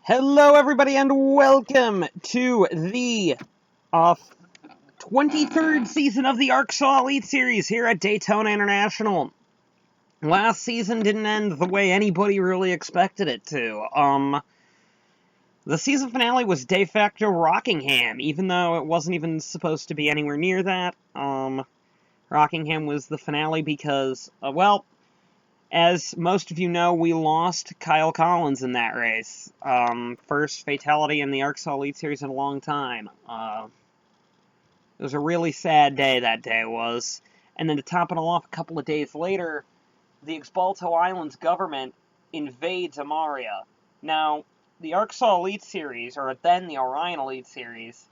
Hello, everybody, and welcome to the 23rd season of the ARCSOA Elite Series here at Daytona International. Last season didn't end the way anybody really expected it to. The season finale was de facto Rockingham, even though it wasn't even supposed to be anywhere near that. Rockingham was the finale because, as most of you know, we lost Kyle Collins in that race. First fatality in the ARCSOA Elite Series in a long time. It was a really sad day, that day was. And then to top it all off, a couple of days later, the Exbalto Islands government invades Amaria. Now, the ARCSOA Elite Series, or then the Orion Elite Series,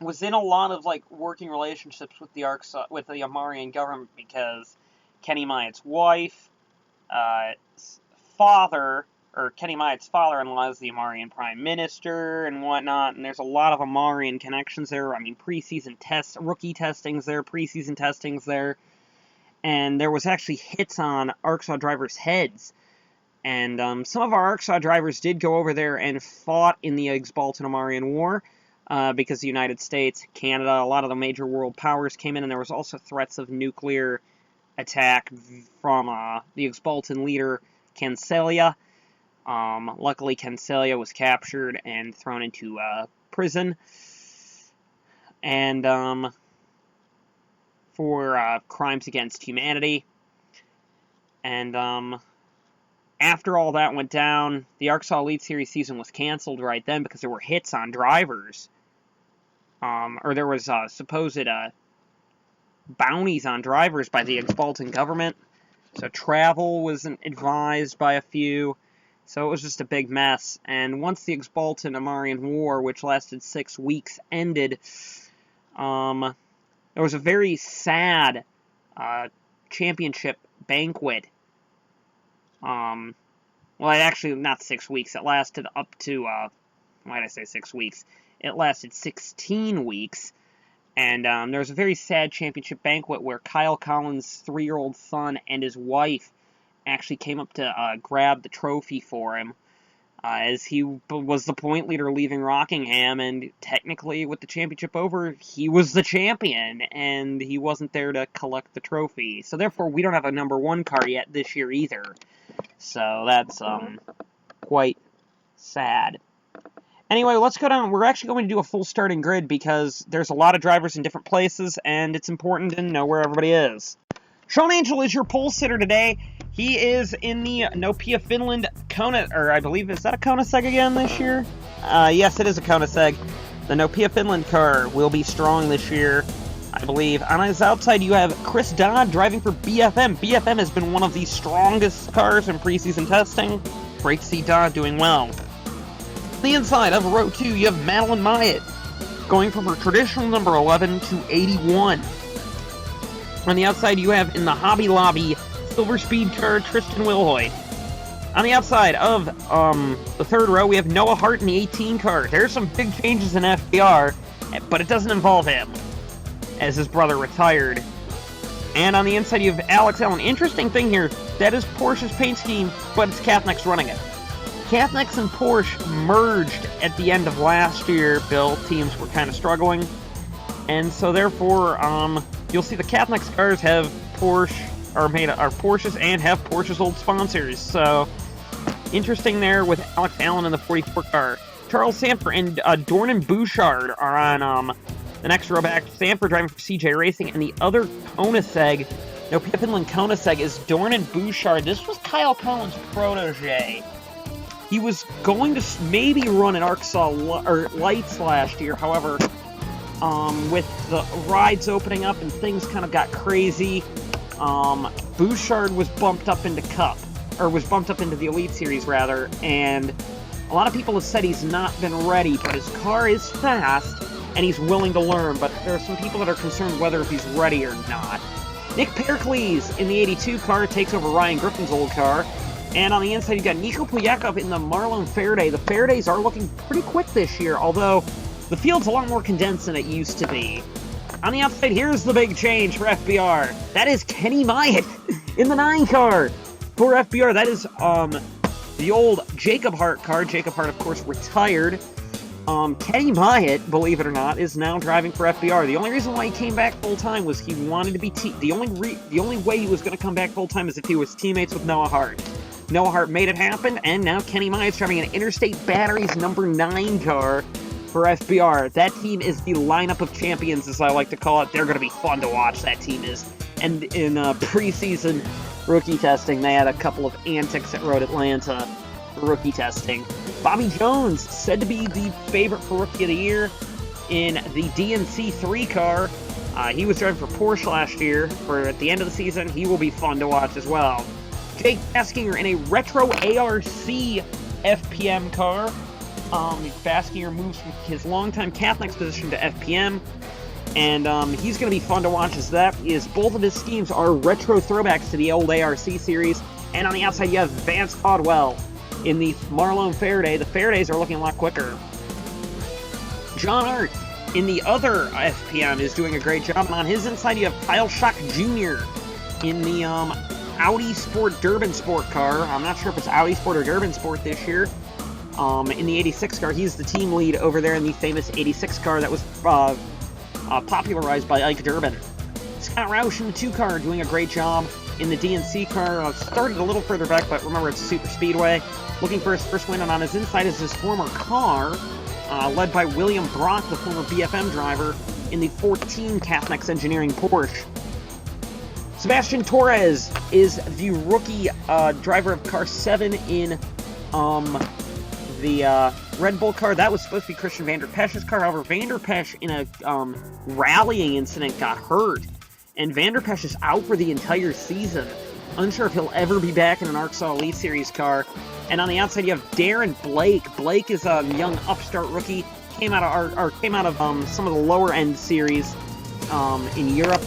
was in a lot of working relationships with the Amarian government because Kenny Myatt's wife, Kenny Myatt's father-in-law is the Amarian Prime Minister and whatnot, and there's a lot of Amarian connections there. I mean, preseason tests, rookie testings there, preseason testings there, and there was actually hits on ARCSOA drivers' heads. And some of our ARCSOA drivers did go over there and fought in the Exbalto Amarian War. Because the United States, Canada, a lot of the major world powers came in, and there was also threats of nuclear attack from the Exbaltan leader, Cancelia. Luckily, Cancelia was captured and thrown into prison, and for crimes against humanity. And after all that went down, the ARCSOA Elite Series season was canceled right then because there were hits on drivers. Or there was supposed bounties on drivers by the Exbaltan government. So travel wasn't advised by a few. So it was just a big mess. And once the Exbaltan Amarian War, which lasted 6 weeks, ended, there was a very sad championship banquet. Well, actually, not 6 weeks. It lasted up to, why did I say 6 weeks? It lasted 16 weeks, and there was a very sad championship banquet where Kyle Collins' 3-year-old son and his wife actually came up to grab the trophy for him, as he was the point leader leaving Rockingham, and technically, with the championship over, he was the champion, and he wasn't there to collect the trophy. So therefore, we don't have a number 1 car yet this year either. So that's quite sad. Anyway, let's go down. We're actually going to do a full starting grid because there's a lot of drivers in different places, and it's important to know where everybody is. Sean Angel is your pole sitter today. He is in the Nokia Finland Kona, or I believe, is that a Koenigsegg again this year? Yes, it is a Koenigsegg. The Nokia Finland car will be strong this year, I believe. On his outside, you have Chris Dodd driving for BFM. BFM has been one of the strongest cars in preseason testing. Great to see Dodd doing well. On the inside of row 2, you have Madeline Myatt going from her traditional number 11 to 81. On the outside, you have in the Hobby Lobby Silver Speed car Tristan Wilhoit. On the outside of the third row, we have Noah Hart in the 18 car. There's some big changes in FBR, but it doesn't involve him, as his brother retired. And on the inside, you have Alex Allen. Interesting thing here, that is Porsche's paint scheme, but it's Cathnex running it. Cathnex and Porsche merged at the end of last year. Both teams were kind of struggling, and so therefore, you'll see the Cathnex cars have Porsches and have Porsche's old sponsors. So interesting there with Alex Allen in the 44 car. Charles Sanford and Dornan Bouchard are on the next row back. Sanford driving for CJ Racing, and the other Koenigsegg, Finland Koenigsegg, is Dornan Bouchard. This was Kyle Collins' protege. He was going to maybe run an ARCSOA Lights last year, however, with the rides opening up and things kind of got crazy, Bouchard was bumped up into the Elite Series, rather, and a lot of people have said he's not been ready, but his car is fast, and he's willing to learn, but there are some people that are concerned whether if he's ready or not. Nick Pericles in the 82 car takes over Ryan Griffin's old car. And on the inside, you've got Nico Puyakov in the Marlon Faraday. The Faradays are looking pretty quick this year, although the field's a lot more condensed than it used to be. On the outside, here's the big change for FBR. That is Kenny Myatt in the 9 car. For FBR, that is the old Jacob Hart car. Jacob Hart, of course, retired. Kenny Myatt, believe it or not, is now driving for FBR. The only reason why he came back full-time was he wanted to be... The only way he was going to come back full-time is if he was teammates with Noah Hart. Noah Hart made it happen, and now Kenny Myatt's driving an Interstate Batteries number 9 car for FBR. That team is the lineup of champions, as I like to call it. They're going to be fun to watch, that team is. And in preseason rookie testing, they had a couple of antics at Road Atlanta rookie testing. Bobby Jones, said to be the favorite for Rookie of the Year in the DNC 3 car. He was driving for Porsche last year. For at the end of the season, he will be fun to watch as well. Jake Baskinger in a retro ARC FPM car. Baskinger moves from his longtime Catholics position to FPM. And he's going to be fun to watch, as that is both of his schemes are retro throwbacks to the old ARC series. And on the outside, you have Vance Caldwell in the Marlon Faraday. The Faradays are looking a lot quicker. John Hart in the other FPM is doing a great job. And on his inside, you have Kyle Schock Jr. in the Audi Sport Durban Sport car. I'm not sure if it's Audi Sport or Durban Sport this year. In the 86 car, he's the team lead over there in the famous 86 car that was popularized by Ike Durbin. Scott Roush in the 2 car doing a great job. In the DNC car, started a little further back, but remember it's a super speedway. Looking for his first win, and on his inside is his former car, led by William Brock, the former BFM driver, in the 14 Cathnex Engineering Porsche. Sebastian Torres is the rookie driver of car 7 in the Red Bull car. That was supposed to be Christian Van der Pesch's car. However, Van der Pesch in a rallying incident got hurt, and Van der Pesch is out for the entire season. Unsure if he'll ever be back in an ARCSOA Elite Series car. And on the outside, you have Darren Blake. Blake is a young upstart rookie. Came out of some of the lower end series in Europe,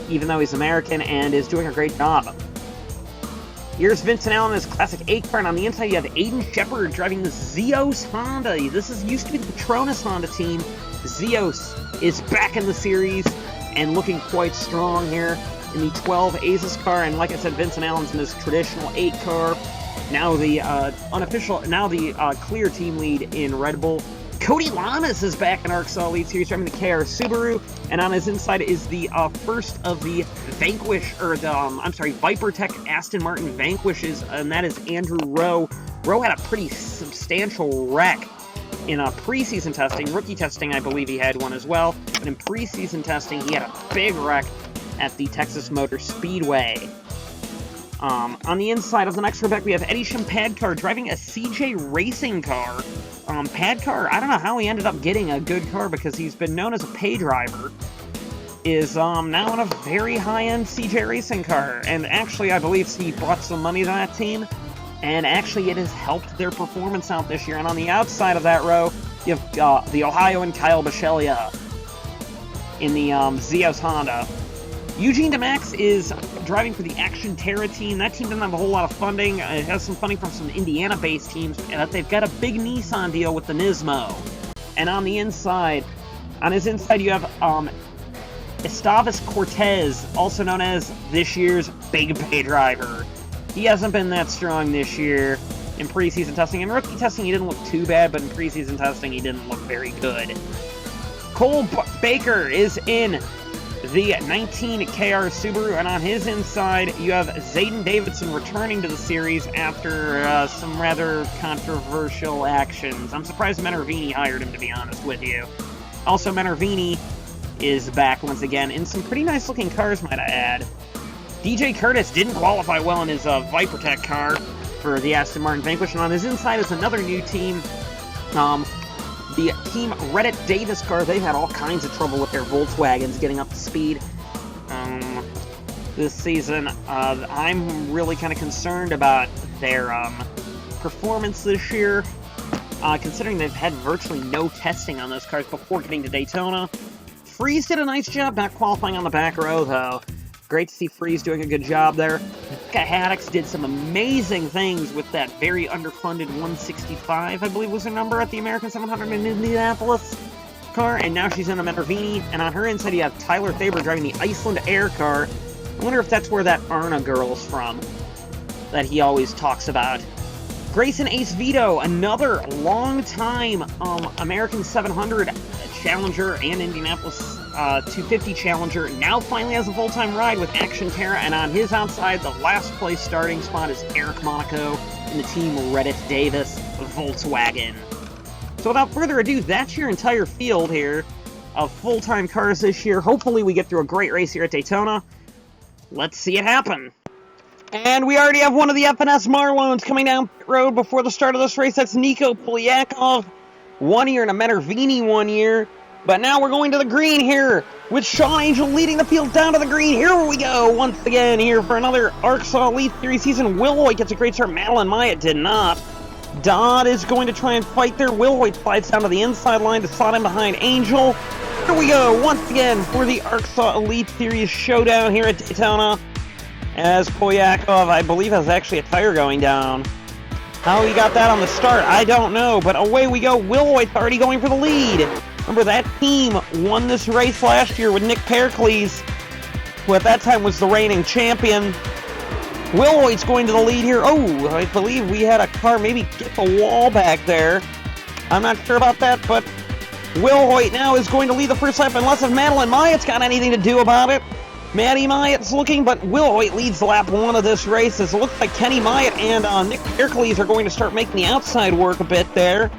even though he's American, and is doing a great job. Here's Vincent Allen in his classic 8 car, and on the inside you have Aiden Shepard driving the Zeos Honda. Used to be the Petronas Honda team. Zeos is back in the series and looking quite strong here in the 12 Aces car. And like I said, Vincent Allen's in his traditional 8 car. Now the clear team lead in Red Bull. Cody Lamas is back in ARCSOA Elite Series driving the KR Subaru, and on his inside is the first of the ViperTech Aston Martin Vanquishes, and that is Andrew Rowe. Rowe had a pretty substantial wreck in preseason testing. Rookie testing, I believe he had one as well, but in preseason testing, he had a big wreck at the Texas Motor Speedway. On the inside of the next Quebec, we have Eddie Champadkar driving a CJ Racing car. Padkar, I don't know how he ended up getting a good car because he's been known as a pay driver, is now in a very high-end CJ Racing car. And actually, I believe he brought some money to that team, and actually it has helped their performance out this year. And on the outside of that row, you have the Ohioan Kyle Bichelia in the Zeos Honda. Eugene DeMax is driving for the Action Terra team. That team doesn't have a whole lot of funding. It has some funding from some Indiana-based teams, but they've got a big Nissan deal with the Nismo. And on the inside, on his inside, you have Esteves Cortez, also known as this year's Big Pay driver. He hasn't been that strong this year in preseason testing. In rookie testing, he didn't look too bad, but in preseason testing, he didn't look very good. Cole Baker is in the 19 KR Subaru, and on his inside, you have Zayden Davidson returning to the series after some rather controversial actions. I'm surprised Menervini hired him, to be honest with you. Also, Menervini is back once again in some pretty nice-looking cars, might I add. DJ Curtis didn't qualify well in his ViperTech car for the Aston Martin Vanquish, and on his inside is another new team. The Team Reddit Davis car, they've had all kinds of trouble with their Volkswagens getting up to speed this season. I'm really kind of concerned about their performance this year, considering they've had virtually no testing on those cars before getting to Daytona. Freeze did a nice job not qualifying on the back row, though. Great to see Freeze doing a good job there. Becca Haddix did some amazing things with that very underfunded 165, I believe was her number, at the American 700 in Indianapolis car, and now she's in a Menervini, and on her inside you have Tyler Thaber driving the Iceland Air car. I wonder if that's where that Arna girl's from, that he always talks about. Grayson Ace Vito, another long-time American 700 challenger and Indianapolis 250 challenger, now finally has a full-time ride with Action Terra, and on his outside, the last place starting spot is Eric Monaco in the Team Reddit Davis Volkswagen. So without further ado, that's your entire field here of full-time cars this year. Hopefully we get through a great race here at Daytona. Let's see it happen. And we already have one of the FNS Marlones coming down pit road before the start of this race. That's Nico Polyakov, 1 year, and a Menervini 1 year. But now we're going to the green here with Sean Angel leading the field down to the green. Here we go once again here for another ARCSOA Elite Series season. Wilhoit gets a great start. Madeline Myatt did not. Dodd is going to try and fight there. Wilhoit slides down to the inside line to slot in behind Angel. Here we go once again for the ARCSOA Elite Series showdown here at Daytona. As Polyakov, I believe, has actually a tire going down. How he got that on the start, I don't know. But away we go. Wilhoit's already going for the lead. Remember, that team won this race last year with Nick Pericles, who at that time was the reigning champion. Wilhoit's going to the lead here. Oh, I believe we had a car maybe get the wall back there. I'm not sure about that, but Wilhoit now is going to lead the first lap, unless if Madeline Myatt's got anything to do about it. Maddie Myatt's looking, but Wilhoit leads lap 1 of this race. As it looks like Kenny Myatt and Nick Pericles are going to start making the outside work a bit there.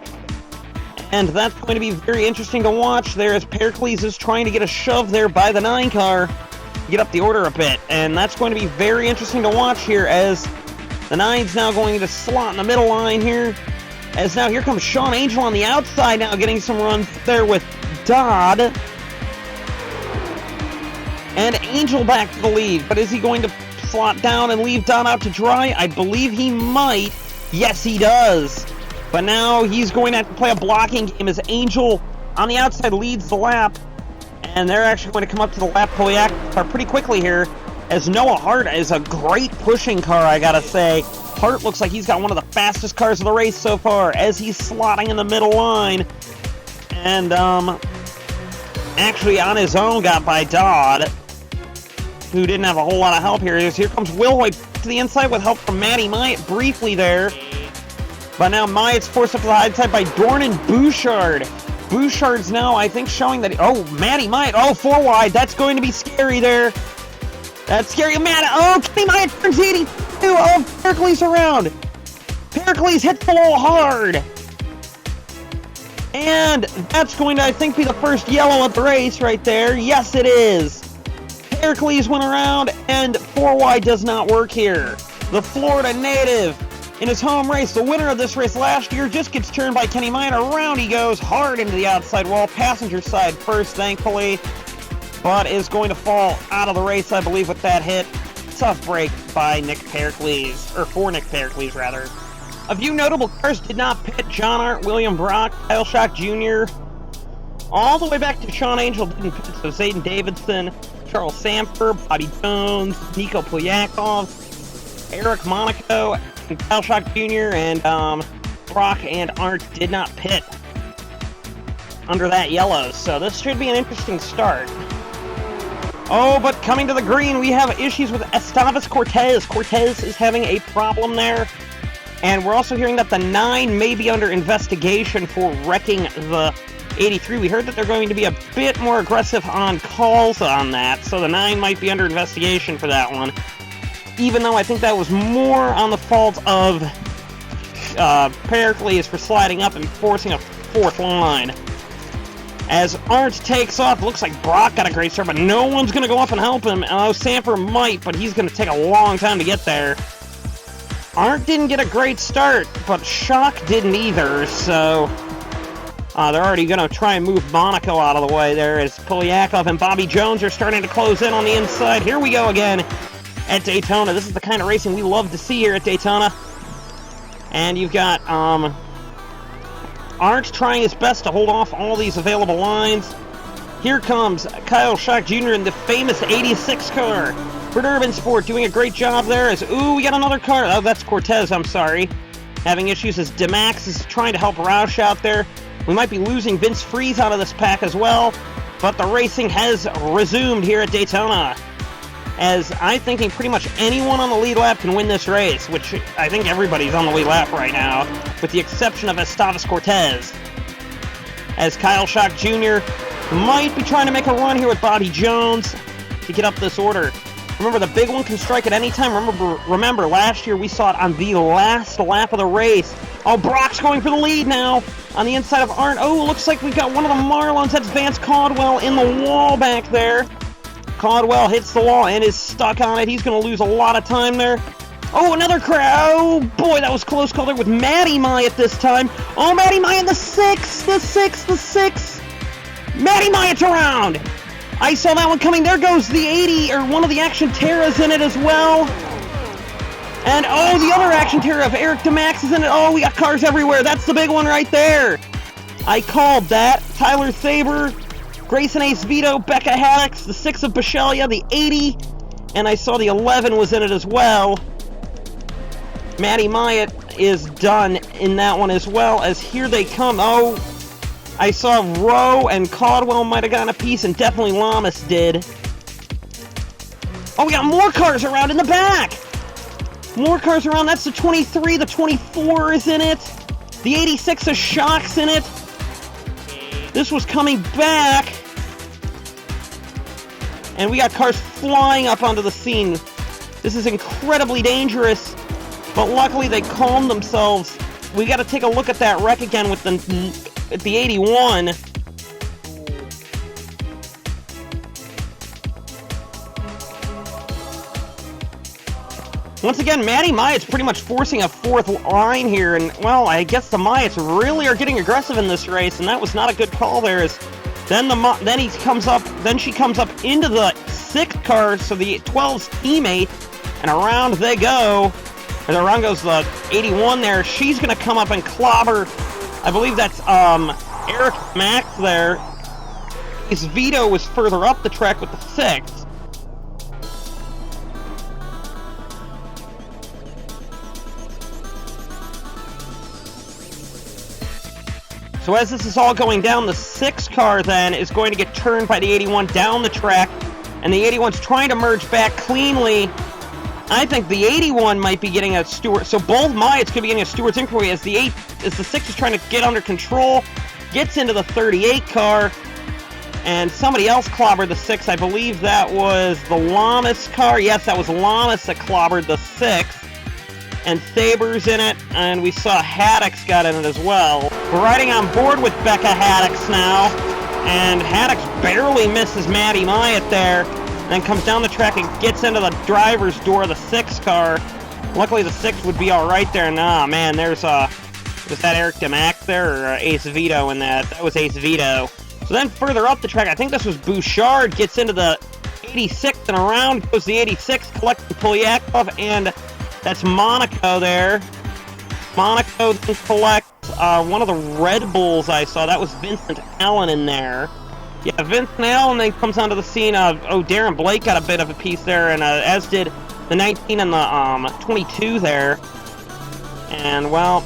And that's going to be very interesting to watch there, as Pericles is trying to get a shove there by the 9 car, get up the order a bit. And that's going to be very interesting to watch here, as the 9's now going to slot in the middle line here. As now here comes Sean Angel on the outside now, getting some runs there with Dodd. And Angel back to the lead, but is he going to slot down and leave Dodd out to dry? I believe he might. Yes, he does. But now he's going to have to play a blocking game as Angel on the outside leads the lap. And they're actually going to come up to the lap Polyakov car pretty quickly here, as Noah Hart is a great pushing car, I gotta say. Hart looks like he's got one of the fastest cars of the race so far, as he's slotting in the middle line. And actually on his own got by Dodd, who didn't have a whole lot of help here. Here comes Wilhoit to the inside with help from Maddie Myatt briefly there. But now Myatt's forced up to the high side by Dornan Bouchard. Bouchard's now, I think, showing that... Oh, Maddie Myatt. Oh, 4 wide. That's going to be scary there. That's scary. Oh, Kenny Myatt turns 82. Oh, Pericles around. Pericles hits the wall hard. And that's going to, I think, be the first yellow of the race right there. Yes, it is. Pericles went around, and 4 wide does not work here. The Florida native, in his home race, the winner of this race last year, just gets turned by Kenny Myatt. Around he goes, hard into the outside wall, passenger side first, thankfully, but is going to fall out of the race, I believe, with that hit. Tough break by Nick Pericles, or for Nick Pericles, rather. A few notable cars did not pit. John Art, William Brock, Kyle Schock Jr., all the way back to Sean Angel didn't pit, so Zayden Davidson, Charles Sanford, Bobby Jones, Nico Polyakov, Eric Monaco, and Kyle Schock Jr., and Brock and Art did not pit under that yellow, so this should be an interesting start. Oh, but coming to the green, we have issues with Esteves Cortez. Cortez is having a problem there, and we're also hearing that the 9 may be under investigation for wrecking the 83. We heard that they're going to be a bit more aggressive on calls on that, so the 9 might be under investigation for that one. Even though I think that was more on the fault of Pericles for sliding up and forcing a 4th line. As Arndt takes off, looks like Brock got a great start, but no one's going to go up and help him. Sanford might, but he's going to take a long time to get there. Arndt didn't get a great start, but Schock didn't either, so they're already going to try and move Monaco out of the way there, as Polyakov and Bobby Jones are starting to close in on the inside. Here we go again at Daytona. This is the kind of racing we love to see here at Daytona. And you've got Arndt trying his best to hold off all these available lines. Here comes Kyle Schock Jr. in the famous 86 car. Ford Urban Sport doing a great job there. As we got another car. Oh, that's Cortez, I'm sorry. Having issues as DeMax is trying to help Roush out there. We might be losing Vince Freeze out of this pack as well. But the racing has resumed here at Daytona. as I'm thinking pretty much anyone on the lead lap can win this race, which I think everybody's on the lead lap right now, with the exception of Esteves Cortez. As Kyle Schock Jr. might be trying to make a run here with Bobby Jones to get up this order. Remember, the big one can strike at any time. Remember, last year we saw it on the last lap of the race. Oh, Brock's going for the lead now on the inside of Arndt. Oh, looks like we've got one of the Marlins. That's Vance Caldwell in the wall back there. Caldwell hits the wall and is stuck on it. He's going to lose a lot of time there. Oh, another crowd. Oh, boy, that was close call there with Matty Myatt this time. Oh, Matty Myatt, the six. Matty Myatt's around. I saw that one coming. There goes the 80, or one of the Action Terras in it as well. And, oh, the other Action Terra of Eric DeMax is in it. Oh, we got cars everywhere. That's the big one right there. I called that. Tyler Saber, Grayson Ace Vito, Becca Haddix, the 6 of Bishelia, the 80, and I saw the 11 was in it as well. Matty Myatt is done in that one as well, as here they come. Oh, I saw Rowe and Caldwell might have gotten a piece, and definitely Lamas did. Oh, we got more cars around in the back. More cars around. That's the 23. The 24 is in it. The 86 of Shock's in it. This was coming back. And we got cars flying up onto the scene. This is incredibly dangerous, but luckily they calmed themselves. We got to take a look at that wreck again with the 81. Once again, Matty Myatt's pretty much forcing a fourth line here, and, well, I guess the Myatts really are getting aggressive in this race, and that was not a good call there. Then she comes up into the 6th car, so the 12's teammate, and around they go. And around goes the 81 there. She's going to come up and clobber, I believe that's Eric Max there. His Vito was further up the track with the 6th. So as this is all going down, the 6 car then is going to get turned by the 81 down the track, and the 81's trying to merge back cleanly. I think the 81 might be getting a steward, so both Myatts could be getting a steward's inquiry as the 6 is trying to get under control, gets into the 38 car, and somebody else clobbered the 6. I believe that was the Lamas car. Yes, that was Lamas that clobbered the 6. And Saber's in it, and we saw Haddix got in it as well. We're riding on board with Becca Haddix now, and Haddix barely misses Matty Myatt there, then comes down the track and gets into the driver's door of the 6 car. Luckily the 6 would be alright there. Nah, man, was that Eric DeMax there, or Ace Vito in that? That was Ace Vito. So then further up the track, I think this was Bouchard, gets into the 86, and around goes the 86, collecting Polyakov, and that's Monaco there. Monaco then collects one of the Red Bulls I saw. That was Vincent Allen in there. Yeah, Vincent Allen then comes onto the scene. Darren Blake got a bit of a piece there, and as did the 19 and the 22 there. And, well,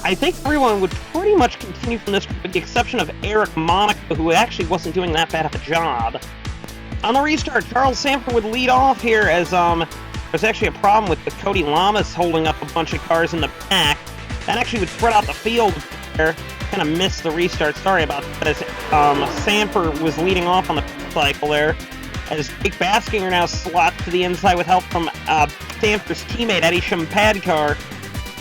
I think everyone would pretty much continue from this, with the exception of Eric Monaco, who actually wasn't doing that bad of a job. On the restart, Charles Sanford would lead off here as there's actually a problem with Cody Lamas holding up a bunch of cars in the back. That actually would spread out the field there. Kind of missed the restart. Sorry about that. As Sanford was leading off on the cycle there. As Jake Baskinger now slots to the inside with help from Sanford's teammate Eddie Shimpadkar.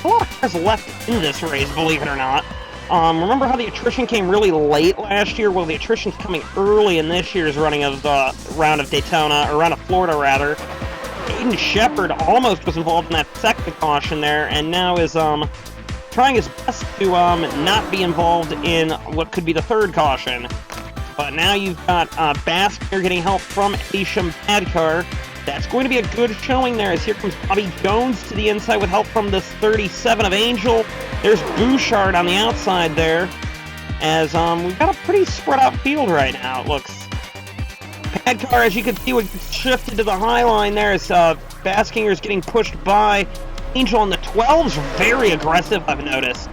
A lot of cars left in this race, believe it or not. Remember how the attrition came really late last year? Well, the attrition's coming early in this year's running of the round of Daytona, or round of Florida rather. Aiden Shepard almost was involved in that second caution there, and now is trying his best to not be involved in what could be the third caution. But now you've got Basker getting help from Eddie Shimpadkar. That's going to be a good showing there, as here comes Bobby Jones to the inside with help from this 37 of Angel. There's Bouchard on the outside there, as we've got a pretty spread out field right now, it looks. Padcar, as you can see, would get shifted to the high line there as Baskinger's getting pushed by Angel, and the 12's very aggressive, I've noticed.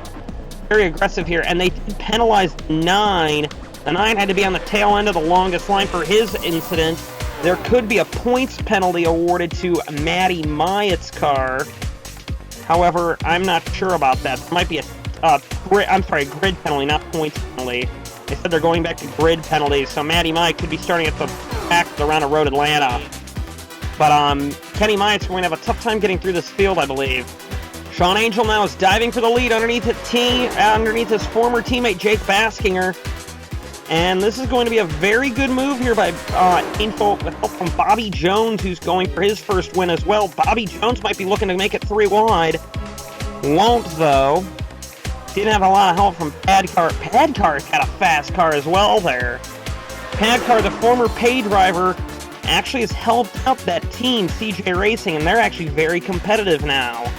Very aggressive here, and they did penalize the 9. The 9 had to be on the tail end of the longest line for his incident, there could be a points penalty awarded to Matty Myatt's car. However, I'm not sure about that. There might be a grid penalty, not points penalty. They said they're going back to grid penalties, so Matty Myatt could be starting at the back of the round of Road Atlanta. But Kenny Myatt's going to have a tough time getting through this field, I believe. Sean Angel now is diving for the lead underneath his former teammate Jake Baskinger. And this is going to be a very good move here by Angel with help from Bobby Jones, who's going for his first win as well. Bobby Jones might be looking to make it 3 wide. Won't, though. Didn't have a lot of help from Padcar. Padcar's got a fast car as well there. Padcar, the former pay driver, actually has helped out that team, CJ Racing, and they're actually very competitive now.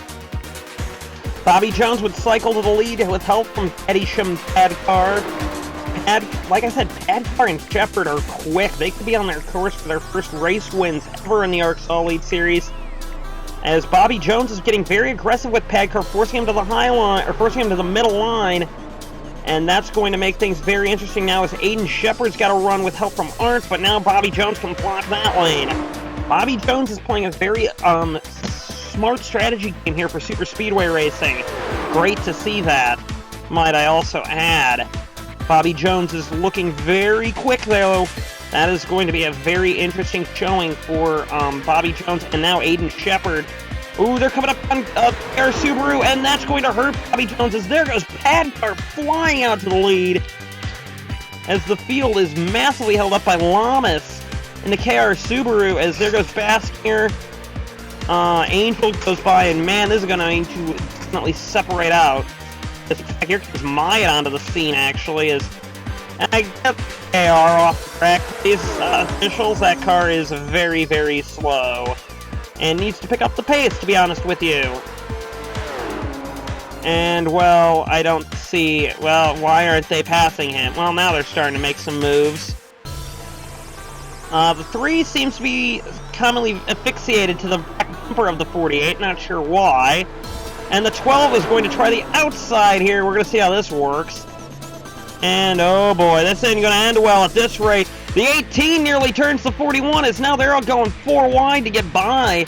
Bobby Jones would cycle to the lead with help from Edisham Padcar. Like I said, Padcar and Shepard are quick. They could be on their course for their first race wins ever in the ARCSOA Elite Series. As Bobby Jones is getting very aggressive with Padcar, forcing him to the high line, or forcing him to the middle line. And that's going to make things very interesting now as Aiden Shepard's got to run with help from Arndt, but now Bobby Jones can block that lane. Bobby Jones is playing a very smart strategy game here for Super Speedway Racing. Great to see that, might I also add. Bobby Jones is looking very quick, though. That is going to be a very interesting showing for Bobby Jones, and now Aiden Shepard. Ooh, they're coming up on Air Subaru, and that's going to hurt Bobby Jones as there goes Padcar flying out to the lead as the field is massively held up by Lamas in the KR Subaru as there goes Baskinger. Angel goes by, and man, this is going to need to definitely separate out. Here comes Myatt onto the scene, actually, as I get KR off the track. These officials, that car is very, very slow. And needs to pick up the pace, to be honest with you. And, well, I don't see... Well, why aren't they passing him? Well, now they're starting to make some moves. The 3 seems to be commonly asphyxiated to the back bumper of the 48, not sure why. And the 12 is going to try the outside here. We're going to see how this works. And, oh boy, this ain't going to end well at this rate. The 18 nearly turns the 41, as now they're all going 4 wide to get by.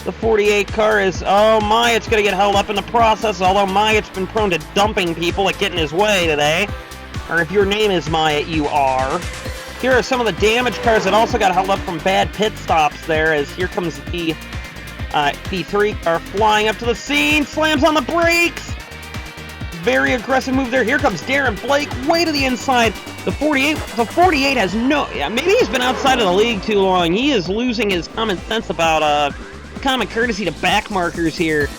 The 48 car is, oh, Myatt's going to get held up in the process, although Myatt's been prone to dumping people at getting his way today. Or if your name is Myatt, you are. Here are some of the damaged cars that also got held up from bad pit stops there, as here comes the P3 car flying up to the scene, slams on the brakes. Very aggressive move there. Here comes Darren Blake, way to the inside. The 48 has no... Yeah, maybe he's been outside of the league too long. He is losing his common sense about common courtesy to back markers here.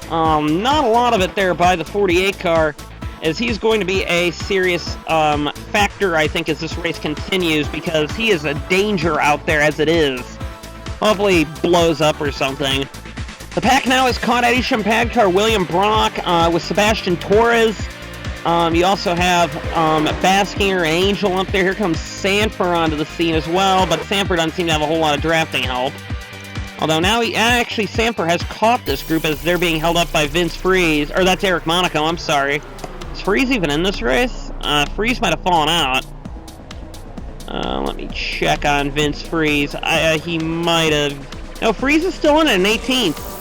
Not a lot of it there by the 48 car, as he's going to be a serious factor, I think, as this race continues, because he is a danger out there as it is. Hopefully he blows up or something. The pack now is caught at Isham Padcar, William Brock, with Sebastian Torres. You also have Baskinger and Angel up there. Here comes Sanford onto the scene as well, but Sanford doesn't seem to have a whole lot of drafting help. Although now actually Sanford has caught this group as they're being held up by Vince Freeze. Or that's Eric Monaco, I'm sorry. Is Freeze even in this race? Freeze might have fallen out. Let me check on Vince Freeze. He might have... No, Freeze is still in it, an 18th.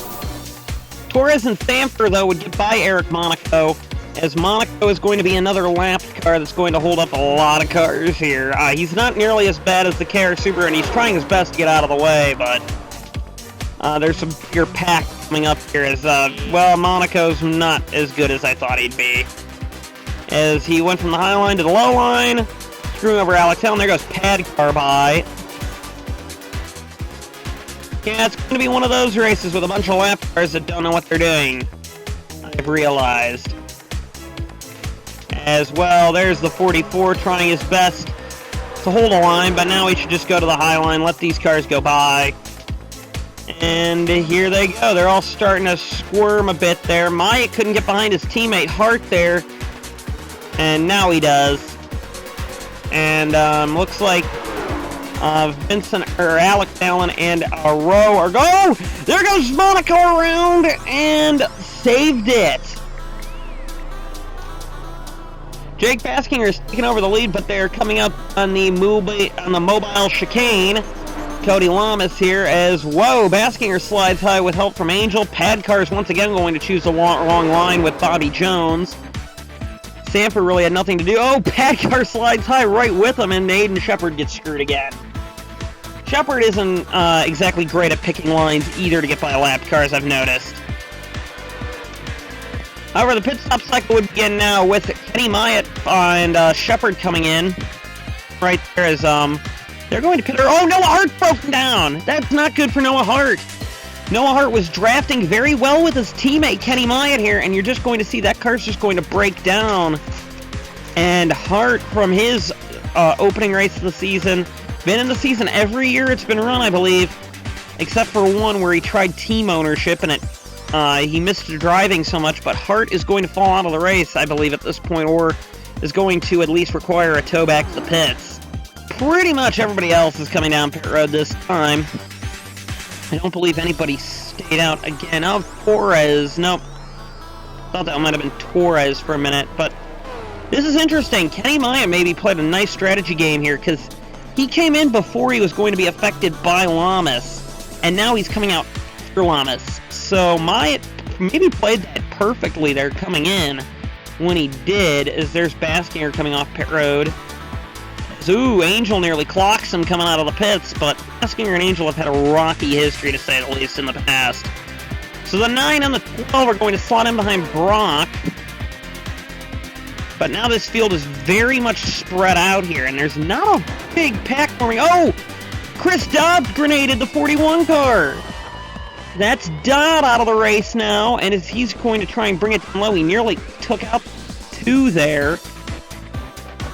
Torres and Sanford, though, would get by Eric Monaco, as Monaco is going to be another lapped car that's going to hold up a lot of cars here. He's not nearly as bad as the KR Super, and he's trying his best to get out of the way, but there's some bigger pack coming up here, as, well, Monaco's not as good as I thought he'd be. As he went from the high line to the low line, screwing over Alex Hill, and there goes Padcar by. Yeah, it's going to be one of those races with a bunch of lap cars that don't know what they're doing. I've realized. As well, there's the 44 trying his best to hold a line, but now he should just go to the high line, let these cars go by. And here they go. They're all starting to squirm a bit there. Myatt couldn't get behind his teammate Hart there, and now he does. And looks like Vincent or Alex Allen and Rowe are go. There goes Monaco around and saved it. Jake Baskinger is taking over the lead, but they're coming up on the mobile chicane. Cody Lamas here as, whoa, Baskinger slides high with help from Angel. Pad Cars once again going to choose the wrong line with Bobby Jones. Sanford really had nothing to do. Oh, Pad Car slides high right with him, and Aiden Shepard gets screwed again. Shepard isn't exactly great at picking lines either to get by lapped cars, I've noticed. However, the pit stop cycle would begin now with Kenny Myatt and Shepard coming in. Right there as they're going to pit her. Oh, Noah Hart broken down. That's not good for Noah Hart. Noah Hart was drafting very well with his teammate Kenny Myatt here, and you're just going to see that car's just going to break down. And Hart, from his opening race of the season, been in the season every year it's been run, I believe, except for one where he tried team ownership and he missed driving so much. But Hart is going to fall out of the race, I believe, at this point, or is going to at least require a tow back to the pits. Pretty much everybody else is coming down pit road this time. I don't believe anybody stayed out again. Oh, Torres. Nope. Thought that might have been Torres for a minute, but this is interesting. Kenny Myatt maybe played a nice strategy game here, because he came in before he was going to be affected by Lamas, and now he's coming out after Lamas. So Myatt maybe played that perfectly there coming in when he did, as there's Baskinger coming off pit road. Ooh, Angel nearly clocks him coming out of the pits, but Baskinger and Angel have had a rocky history, to say the least, in the past. So the 9 and the 12 are going to slot in behind Brock. But now this field is very much spread out here, and there's not a big pack forming. Oh! Chris Dodd grenaded the 41 car! That's Dodd out of the race now, and as he's going to try and bring it down low, he nearly took out 2 there.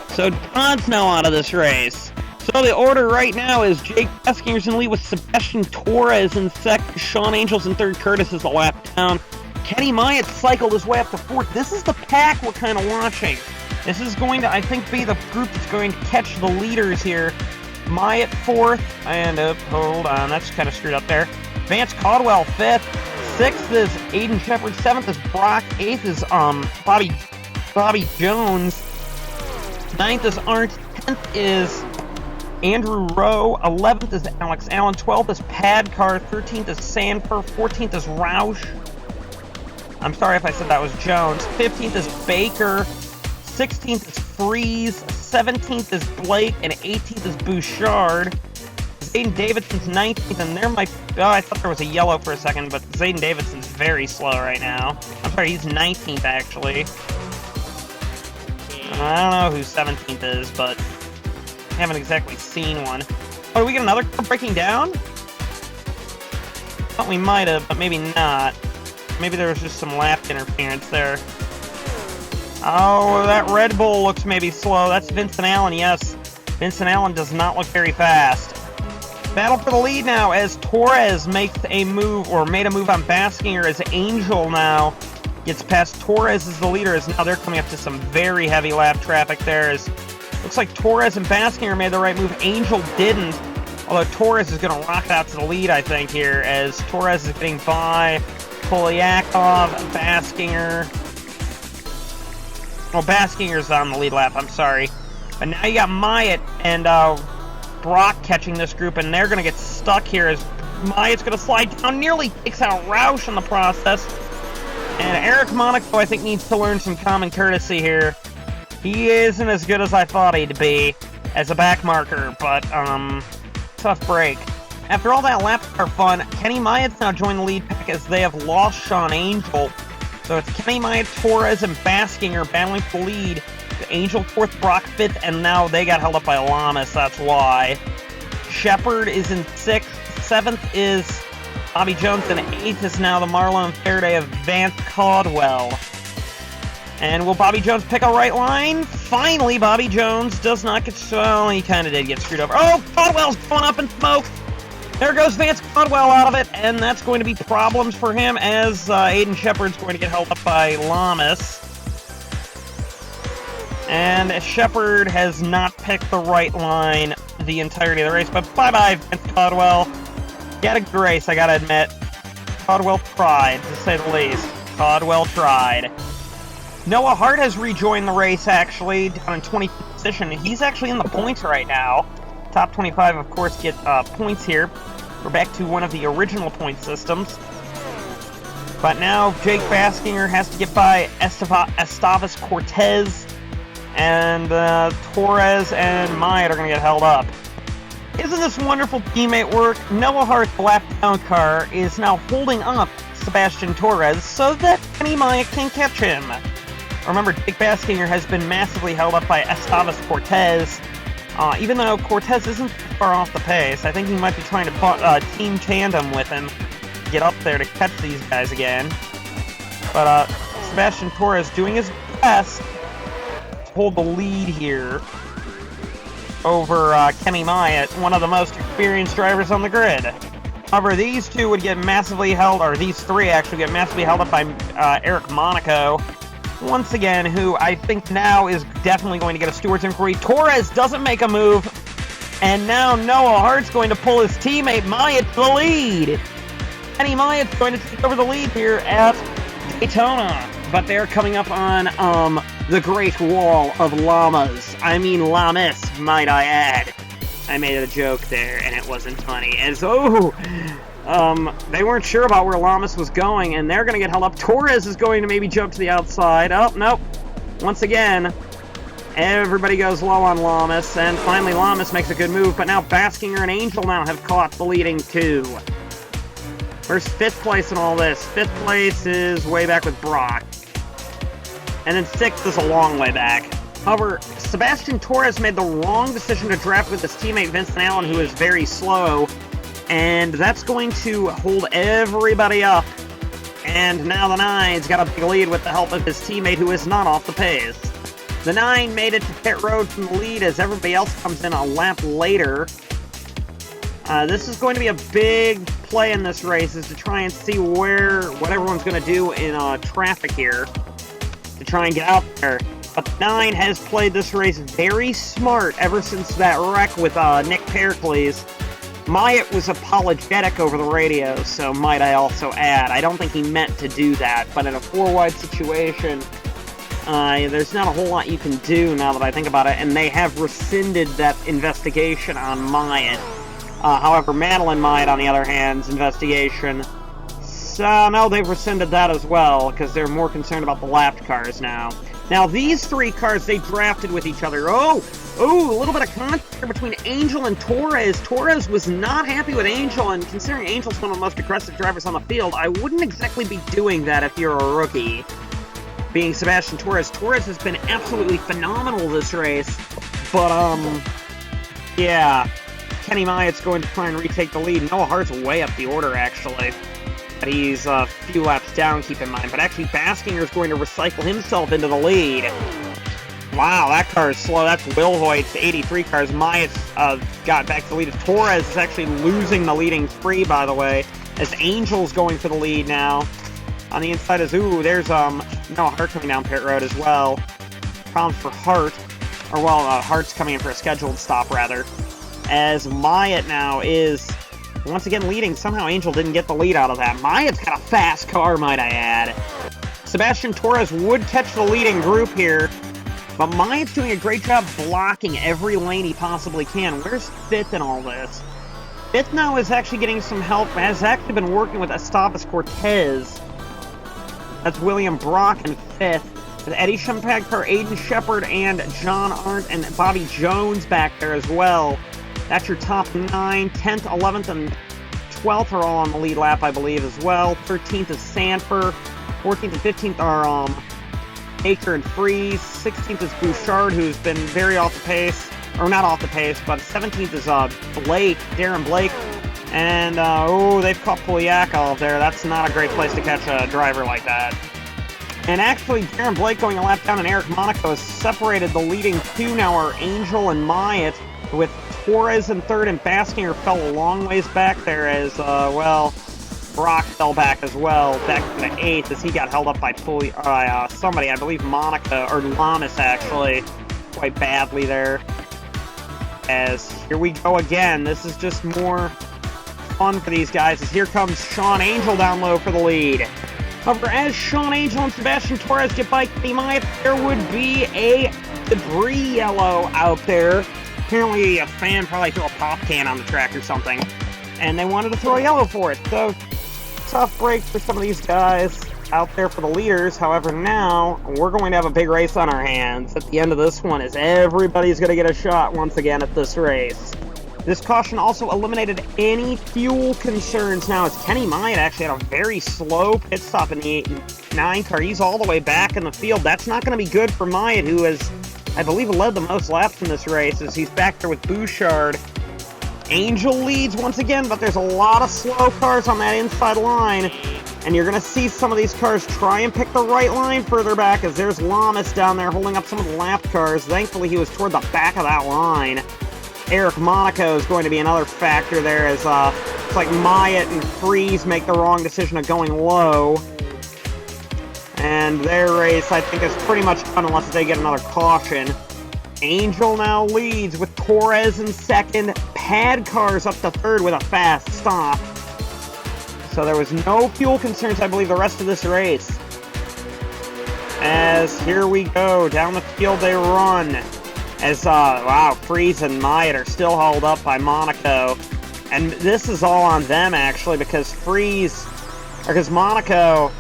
So Dodd's now out of this race. So the order right now is Jake Baskinger's in lead with Sebastian Torres in second, Sean Angels in third, Curtis is a lap down. Kenny Myatt cycled his way up to fourth. This is the pack we're kind of watching. This is going to, I think, be the group that's going to catch the leaders here. Myatt fourth, and hold on, that's kind of screwed up there. Vance Caldwell fifth, sixth is Aiden Shepard, seventh is Brock, eighth is Bobby Jones, ninth is Arndt, 10th is Andrew Rowe, 11th is Alex Allen, 12th is Padcar, 13th is Sanford, 14th is Roush. I'm sorry if I said that was Jones. 15th is Baker, 16th is Freeze, 17th is Blake, and 18th is Bouchard. Zayden Davidson's 19th, and there might... Oh, I thought there was a yellow for a second, but Zayden Davidson's very slow right now. I'm sorry, he's 19th, actually. I don't know who 17th is, but I haven't exactly seen one. Oh, do we get another car breaking down? Thought we might have, but maybe not. Maybe there was just some lap interference there. Oh, that Red Bull looks maybe slow. That's Vincent Allen, yes. Vincent Allen does not look very fast. Battle for the lead now as Torres makes a move, or made a move on Baskinger, as Angel now gets past Torres as the leader, as now they're coming up to some very heavy lap traffic there. As looks like Torres and Baskinger made the right move. Angel didn't, although Torres is going to rock out to the lead, I think, here, as Torres is getting by Polyakov, Baskinger. Well, Baskinger's on the lead lap, I'm sorry. But now you got Myatt and Brock catching this group, and they're going to get stuck here as Myatt's going to slide down, nearly takes out Roush in the process. And Eric Monaco, I think, needs to learn some common courtesy here. He isn't as good as I thought he'd be as a back marker, but tough break. After all that lap car fun, Kenny Myatt's now joined the lead pack as they have lost Sean Angel. So it's Kenny Myatt, Torres, and Baskinger battling for the lead. Angel 4th, Brock 5th, and now they got held up by Lamas, that's why. Shepard is in 6th, 7th is Bobby Jones, and 8th is now the Marlon Faraday of Vance Caldwell. And will Bobby Jones pick a right line? Finally, Bobby Jones does not get... Well, he kind of did get screwed over. Oh, Caldwell's going up in smoke! There goes Vance Caldwell out of it, and that's going to be problems for him as Aiden Shepard's going to get held up by Lamas. And Shepard has not picked the right line the entirety of the race, but bye-bye, Vance Caldwell. You had a grace, I gotta admit. Caldwell tried, to say the least. Caldwell tried. Noah Hart has rejoined the race, actually, down in 20th position. He's actually in the points right now. Top 25, of course, get points here. We're back to one of the original point systems. But now Jake Baskinger has to get by Esteves Cortez, and Torres and Myatt are going to get held up. Isn't this wonderful teammate work? Noah Hart's lap-down car is now holding up Sebastian Torres so that Kenny Myatt can catch him. Remember, Jake Baskinger has been massively held up by Esteves Cortez. Even though Cortez isn't far off the pace, I think he might be trying to team tandem with him to get up there to catch these guys again. But Sebastian Torres doing his best to hold the lead here over Kenny Myatt, one of the most experienced drivers on the grid. However, these two would get massively held, or these three actually get massively held up by Eric Monaco, once again, who I think now is definitely going to get a steward's inquiry. Torres doesn't make a move, and now Noah Hart's going to pull his teammate Myatt to the lead. Kenny Myatt's going to take over the lead here at Daytona, but they're coming up on the Great Wall of Llamas. I mean Llamas, might I add. I made a joke there, and it wasn't funny. As, they weren't sure about where Llamas was going, and they're going to get held up. Torres is going to maybe jump to the outside. Oh, nope. Once again, everybody goes low on Llamas, and finally Llamas makes a good move, but now Baskinger and Angel now have caught the leading two. Where's 5th place in all this? 5th place is way back with Brock. And then 6th is a long way back. However, Sebastian Torres made the wrong decision to draft with his teammate Vincent Allen, who is very slow, and that's going to hold everybody up. And now the 9's got a big lead with the help of his teammate, who is not off the pace. The 9 made it to pit road from the lead as everybody else comes in a lap later. This is going to be a big play in this race, is to try and see what everyone's going to do in traffic here to try and get out there. But the 9 has played this race very smart ever since that wreck with Nick Pericles. Myatt was apologetic over the radio, so might I also add. I don't think he meant to do that, but in a 4-wide situation, there's not a whole lot you can do now that I think about it, and they have rescinded that investigation on Myatt. However, Madeline Myatt, on the other hand's investigation, so no, they've rescinded that as well, because they're more concerned about the lapped cars now. Now, these 3 cars, they drafted with each other. Oh, a little bit of conflict between Angel and Torres. Torres was not happy with Angel, and considering Angel's one of the most aggressive drivers on the field, I wouldn't exactly be doing that if you're a rookie. Being Sebastian Torres. Torres has been absolutely phenomenal this race, but, yeah. Kenny Myatt's going to try and retake the lead. Noah Hart's way up the order, actually. But he's a few laps down, keep in mind. But actually, Baskinger's going to recycle himself into the lead. Wow, that car is slow. That's Will Hoyt's 83 cars. Myatt's got back to the lead. Torres is actually losing the leading 3, by the way, as Angel's going for the lead now. On the inside is, there's Noah Hart coming down pit road as well. Problems for Hart. Hart's coming in for a scheduled stop, rather. As Myatt now is once again leading. Somehow Angel didn't get the lead out of that. Myatt's got a fast car, might I add. Sebastian Torres would catch the leading group here, but Myatt's doing a great job blocking every lane he possibly can. Where's 5th in all this? 5th now is actually getting some help, has actually been working with Esteves Cortez. That's William Brock in 5th. With Eddie Schempagler, Aiden Shepard, and John Arndt, and Bobby Jones back there as well. That's your top 9. 10th, 11th, and 12th are all on the lead lap, I believe, as well. 13th is Sanford. 14th and 15th are Baker and Freeze. 16th is Bouchard, who's been very off the pace. Or not off the pace, but 17th is Blake, Darren Blake. And, they've caught Polyakov there. That's not a great place to catch a driver like that. And actually, Darren Blake going a lap down, and Eric Monaco has separated the leading 2 now are Angel and Myatt, with Torres in 3rd, and Baskinger fell a long ways back there as, Brock fell back as well, back to 8th as he got held up by somebody, I believe Monaco, or Lamas actually, quite badly there. As here we go again, this is just more fun for these guys, as here comes Sean Angel down low for the lead. However, as Sean Angel and Sebastian Torres get by Kenny Myatt, there would be a debris yellow out there. apparently a fan probably threw a pop can on the track or something, and they wanted to throw a yellow for it. So, tough break for some of these guys out there for the leaders. However, now we're going to have a big race on our hands at the end of this one, as everybody's going to get a shot once again at this race. This caution also eliminated any fuel concerns now, as Kenny Myatt actually had a very slow pit stop in the 8 and 9 car. He's all the way back in the field. That's not going to be good for Myatt, who has, I believe, led the most laps in this race, as he's back there with Bouchard. Angel leads once again, but there's a lot of slow cars on that inside line, and you're going to see some of these cars try and pick the right line further back, as there's Lamas down there holding up some of the lap cars. Thankfully, he was toward the back of that line. Eric Monaco is going to be another factor there, as it's like Myatt and Freeze make the wrong decision of going low. And their race, I think, is pretty much done unless they get another caution. Angel now leads with Torres in second. Pad cars up to third with a fast stop. So there was no fuel concerns, I believe, the rest of this race. As here we go, down the field they run. As, wow, Freeze and Myatt are still held up by Monaco. And this is all on them, actually, because Monaco,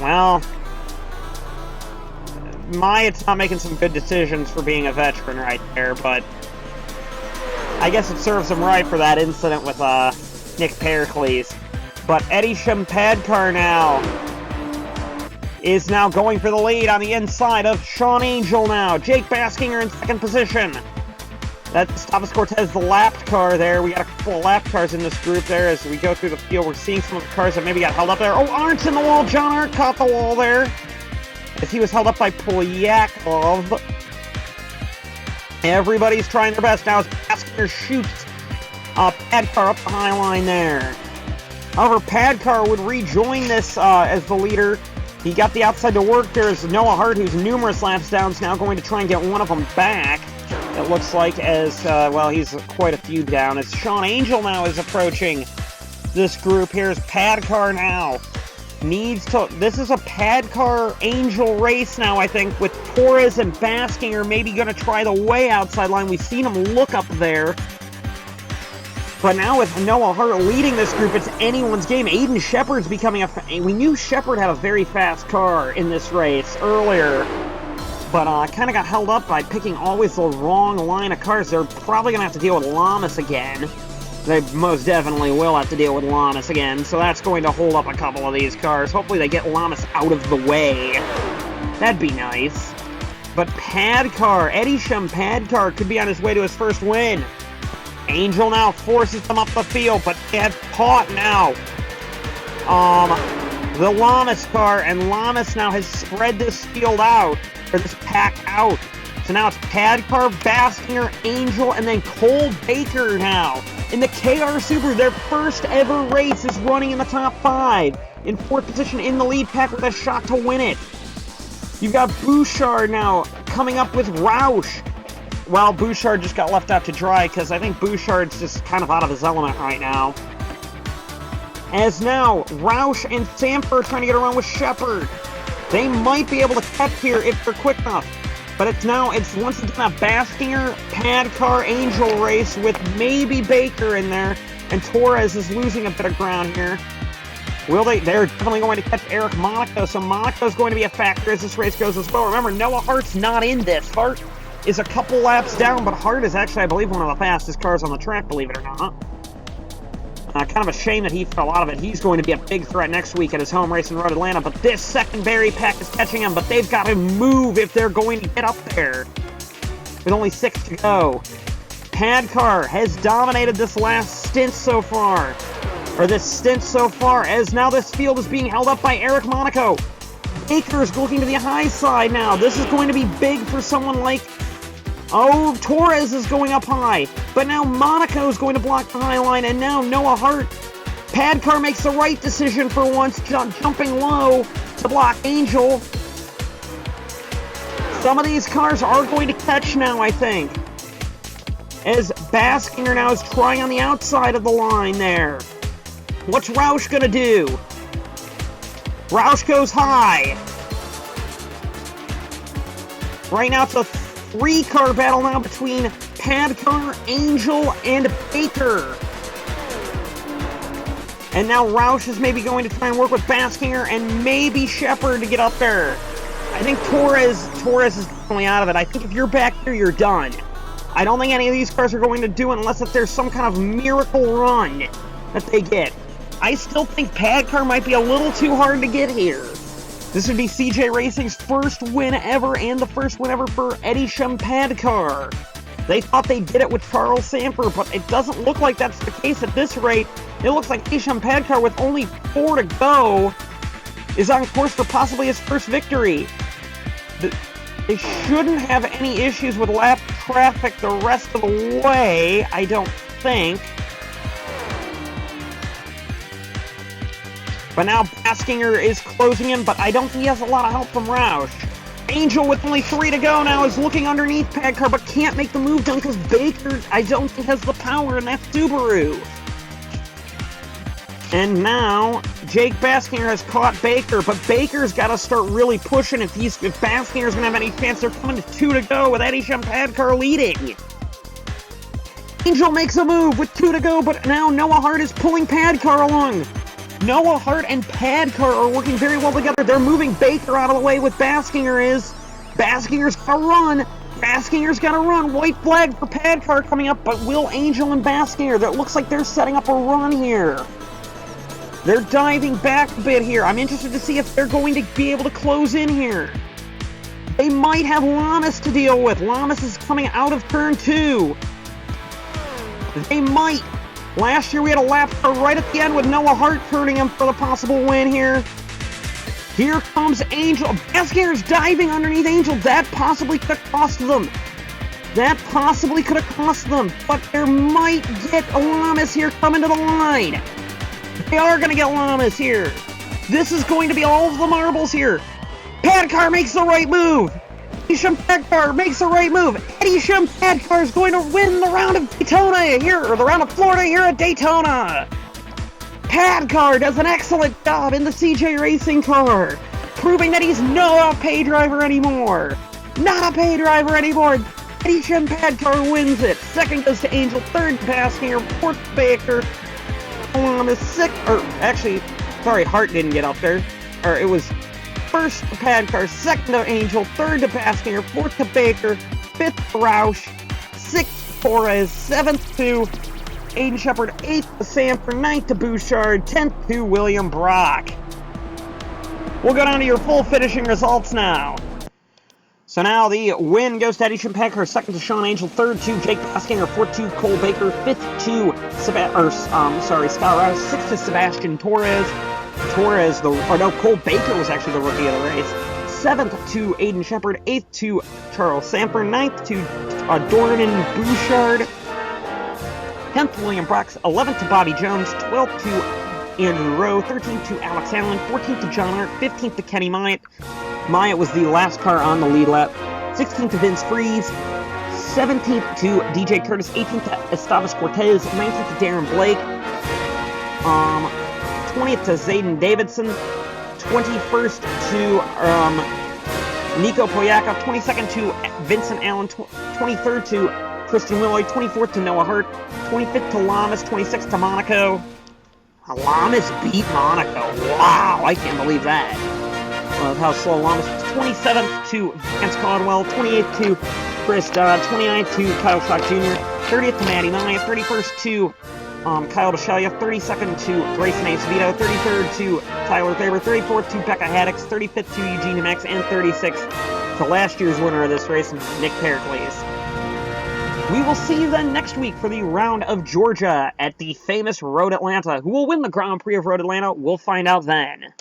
well, Myatt's not making some good decisions for being a veteran right there, but I guess it serves him right for that incident with, Nick Pericles. But Eddie Champadkar now is now going for the lead on the inside of Sean Angel now. Jake Baskinger in second position. That's Thomas Cortez, the lapped car there. We got a couple of lapped cars in this group there as we go through the field. We're seeing some of the cars that maybe got held up there. Oh, Arndt's in the wall. John Arndt caught the wall there, as he was held up by Polyakov. Everybody's trying their best now as Baskinger shoots Padkar up the high line there. However, Padkar would rejoin this as the leader. He got the outside to work. There's Noah Hart, who's numerous laps down, is now going to try and get one of them back. It looks like as, well, he's quite a few down. As Sean Angel now is approaching this group. Here's Padkar now. This is a Padkar Angel race now, I think, with Torres and Baskinger maybe going to try the way outside line. We've seen him look up there. But now with Noah Hart leading this group, it's anyone's game. Aiden Shepard's becoming we knew Shepard had a very fast car in this race earlier, but kind of got held up by picking always the wrong line of cars. They're probably going to have to deal with Lamas again. They most definitely will have to deal with Lamas again, so that's going to hold up a couple of these cars. Hopefully they get Lamas out of the way. That'd be nice. But Padkar, Eddie Champadkar, could be on his way to his first win. Angel now forces them up the field, but they have caught now the Lamas car, and Lamas now has spread this field out, or this pack out. So now it's Padkar, Baskinger, Angel, and then Cole Baker now. In the KR Super, their first ever race is running in the top 5. In 4th position in the lead pack with a shot to win it. You've got Bouchard now coming up with Roush. Well, Bouchard just got left out to dry because I think Bouchard's just kind of out of his element right now. As now, Roush and Samper are trying to get around with Shepard. They might be able to catch here if they're quick enough. But it's once again a Baskinger, Padkar, Angel race with maybe Baker in there. And Torres is losing a bit of ground here. They're definitely going to catch Eric Monaco, so Monaco's going to be a factor as this race goes as well. Remember, Noah Hart's not in this. Hart is a couple laps down, but Hart is actually, I believe, one of the fastest cars on the track, believe it or not. Kind of a shame that he fell out of it. He's going to be a big threat next week at his home race in Road Atlanta, but this secondary pack is catching him, but they've got to move if they're going to get up there. With only 6 to go. Padkar has dominated this last stint so far. As now this field is being held up by Eric Monaco. Baker's looking to the high side now. This is going to be big for someone like... Oh, Torres is going up high. But now Monaco is going to block the high line, and now Noah Hart. Padkar makes the right decision for once, jumping low to block Angel. Some of these cars are going to catch now, I think. As Baskinger now is trying on the outside of the line there. What's Roush going to do? Roush goes high. Right now it's a 3-car battle now between Padcar, Angel, and Baker. And now Roush is maybe going to try and work with Baskinger and maybe Shepard to get up there. I think Torres is definitely out of it. I think if you're back here, you're done. I don't think any of these cars are going to do it unless if there's some kind of miracle run that they get. I still think Padcar might be a little too hard to get here. This would be CJ Racing's first win ever and the first win ever for Eddie Padcar. They thought they did it with Charles Sanford, but it doesn't look like that's the case at this rate. It looks like Eddie Padcar, with only 4 to go, is on course for possibly his first victory. They shouldn't have any issues with lap traffic the rest of the way, I don't think. But now Baskinger is closing him, but I don't think he has a lot of help from Roush. Angel, with only 3 to go now, is looking underneath Padcar, but can't make the move done because Baker, I don't think, has the power in that Subaru. And now, Jake Baskinger has caught Baker, but Baker's got to start really pushing if Baskinger's going to have any chance. They're coming to 2 to go with Eddie Padcar leading. Angel makes a move with 2 to go, but now Noah Hart is pulling Padcar along. Noah Hart and Padcar are working very well together. They're moving Baker out of the way with Baskinger is. Baskinger's got to run. Baskinger's got to run. White flag for Padcar coming up, but will Angel and Baskinger? That looks like they're setting up a run here. They're diving back a bit here. I'm interested to see if they're going to be able to close in here. They might have Lamas to deal with. Lamas is coming out of turn 2. They might. Last year we had a lap car right at the end with Noah Hart turning him for the possible win here. Here comes Angel. Baskinger's diving underneath Angel. That possibly could have cost them. But they might get a Lamas here coming to the line. They are going to get Lamas here. This is going to be all of the marbles here. Padcar makes the right move. Eddie Padcar makes the right move. Eddie Padcar is going to win the round of Daytona here, or the round of Florida here at Daytona. Padcar does an excellent job in the CJ Racing car, proving that he's not a pay driver anymore. Not a pay driver anymore. Eddie Padcar wins it. Second goes to Angel, third to Baskinger, fourth to Baker. Hart didn't get up there. Or it was first to Padcar, second to Angel, third to Baskinger, fourth to Baker, fifth to Roush, sixth to Torres, seventh to Aiden Shepard, eighth to Sanford, ninth to Bouchard, 10th to William Brock. We'll go down to your full finishing results now. So now the win goes to Eddie Padcar, second to Sean Angel, third to Jake Baskinger, fourth to Cole Baker, fifth to Scott Roush, sixth to Sebastian Torres. Cole Baker was actually the rookie of the race. Seventh to Aiden Shepard, eighth to Charles Sanford, ninth to Dornan Bouchard, 10th to William Brock, 11th to Bobby Jones, 12th to Andrew Rowe, 13th to Alex Allen, 14th to John Hart, 15th to Kenny Myatt. Myatt was the last car on the lead lap. 16th to Vince Freeze, 17th to DJ Curtis, 18th to Esteves Cortez, 19th to Darren Blake, 20th to Zayden Davidson, 21st to Nico Poyaka, 22nd to Vincent Allen, 23rd to Christian Willoy, 24th to Noah Hart, 25th to Lamas, 26th to Monaco. Lamas beat Monaco. Wow, I can't believe that. How slow Lamas was. 27th to Vance Caldwell, 28th to Chris Dodd, 29th to Kyle Schock Jr., 30th to Matty Maya, 31st to Kyle Bishalia, 32nd to Grayson Acevedo, 33rd to Tyler Faber, 34th to Becca Haddix, 35th to Eugene Max, and 36th to last year's winner of this race, Nick Pericles. We will see you then next week for the round of Georgia at the famous Road Atlanta. Who will win the Grand Prix of Road Atlanta? We'll find out then.